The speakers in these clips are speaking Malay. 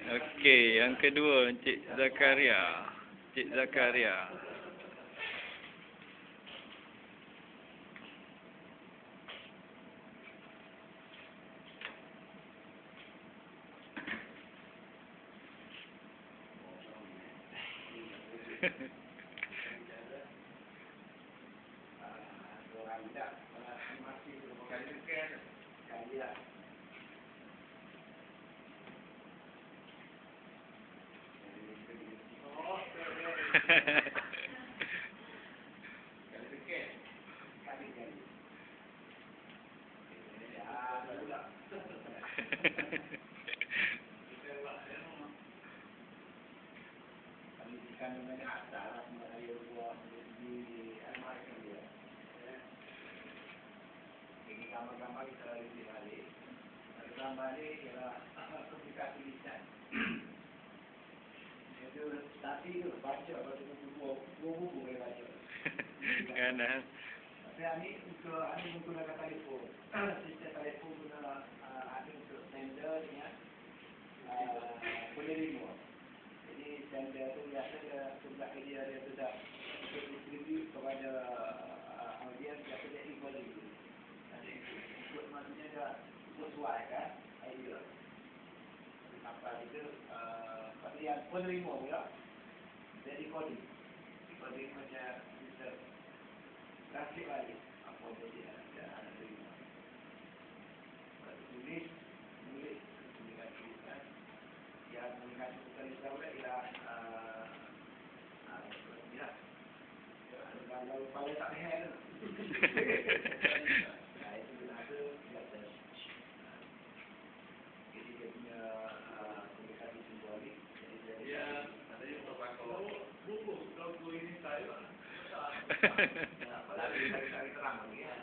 Okey, yang kedua Encik Zakaria. Encik Zakaria. Gambar-gambar kita lebih balik. Gambar ni ialah aplikasi tulisan. Itu tadi tu baca baca dua buku boleh baca. Kan? Tapi ini untuk menggunakan telefon. Sistem telefon guna ada untuk sender dengan penerima. Jadi sender tu biasa sebelah dia sudah distribute kepada audiens biasa dia equally. Ikut maksudnya dia sesuai kan idea. Apa itu pada yang penerima pula dia recording macam kita grafik balik apa dia ada terima. Tulis tulisan yang menggunakan tulisan pula ialah kalau kepala tak leher terang lagi ya.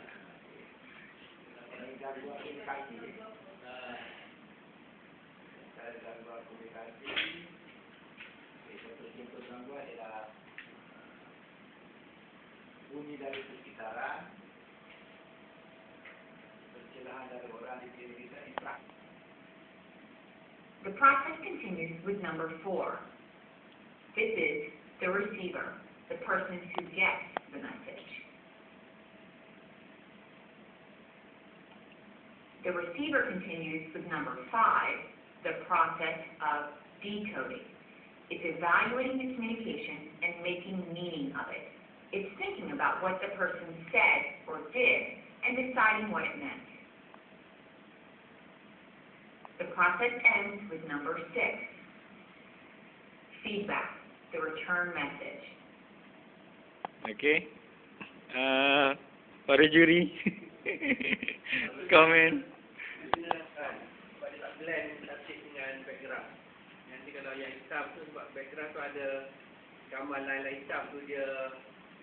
Gangguan komunikasi. Gangguan komunikasi. Contoh gangguan ialah bunyi dari sekitaran, pencerahan dari orang di diri kita interaksi. The process continues with number 4. This is the receiver, the person who gets the message. The receiver continues with number 5, the process of decoding. It's evaluating the communication and making meaning of it. It's thinking about what the person said or did and deciding what it meant. The process ends with number 6, feedback, the return message. Okey. Para juri. Komen. Blend tasik dengan background. Nanti kalau yang hitam tu sebab background tu ada gambar line-line hitam tu dia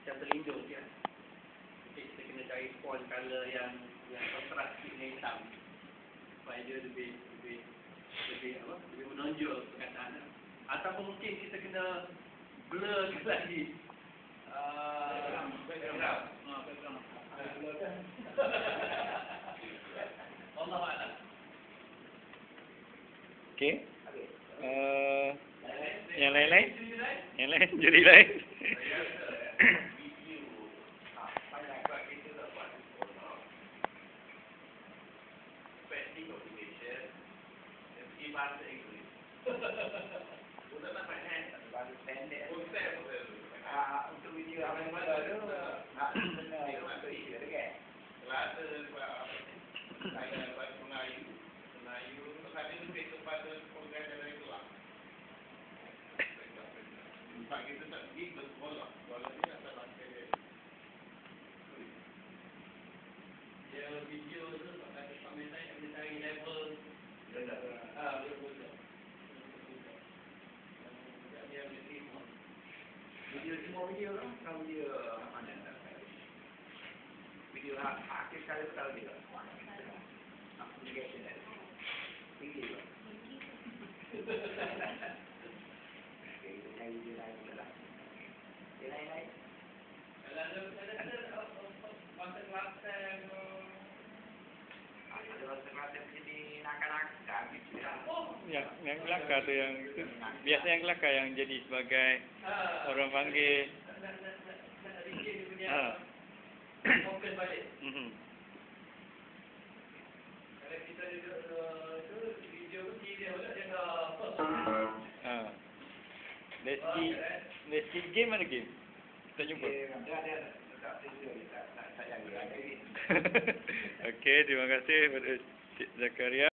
macam terlindung dia. Jadi kita kena cari font color yang kontras sikit dengan hitam. Supaya dia lebih menonjol perkataan. Ataupun mungkin kita kena blur lagi. Background. Allah A'lam. Okey. Yang lain-lain? Yang lain, juri lain. Bahasa Inggeris. Untuk nak main bahasa pendek. Untuk video apa yang ada tu nak benar untuk isi ada kan? Bahasa saya bahasa Melayu tetapi lebih kepada program dari kelas. Sebab kita tak pergi ke sekolah. Sekolah ni asal bahasa dia. Dia video tu pakai komen saya kena cari level. Video semua video kan? Kalau video mana? Video akhir kali tahu dia. Application dia. Video. Kita cari video lain pula. Video lain. Kalau ada masa kelas ada masa kelas jadi nak Yang kelakar tu yang biasa yang kelakar yang jadi sebagai orang panggil. Nak bikin dia punya Ha. fokus balik. Kalau kita duduk tu video tu dia pula dia dah Ha. Lesi game mana game? Tak jumpa. Okey, terima kasih kepada Cik Zakaria.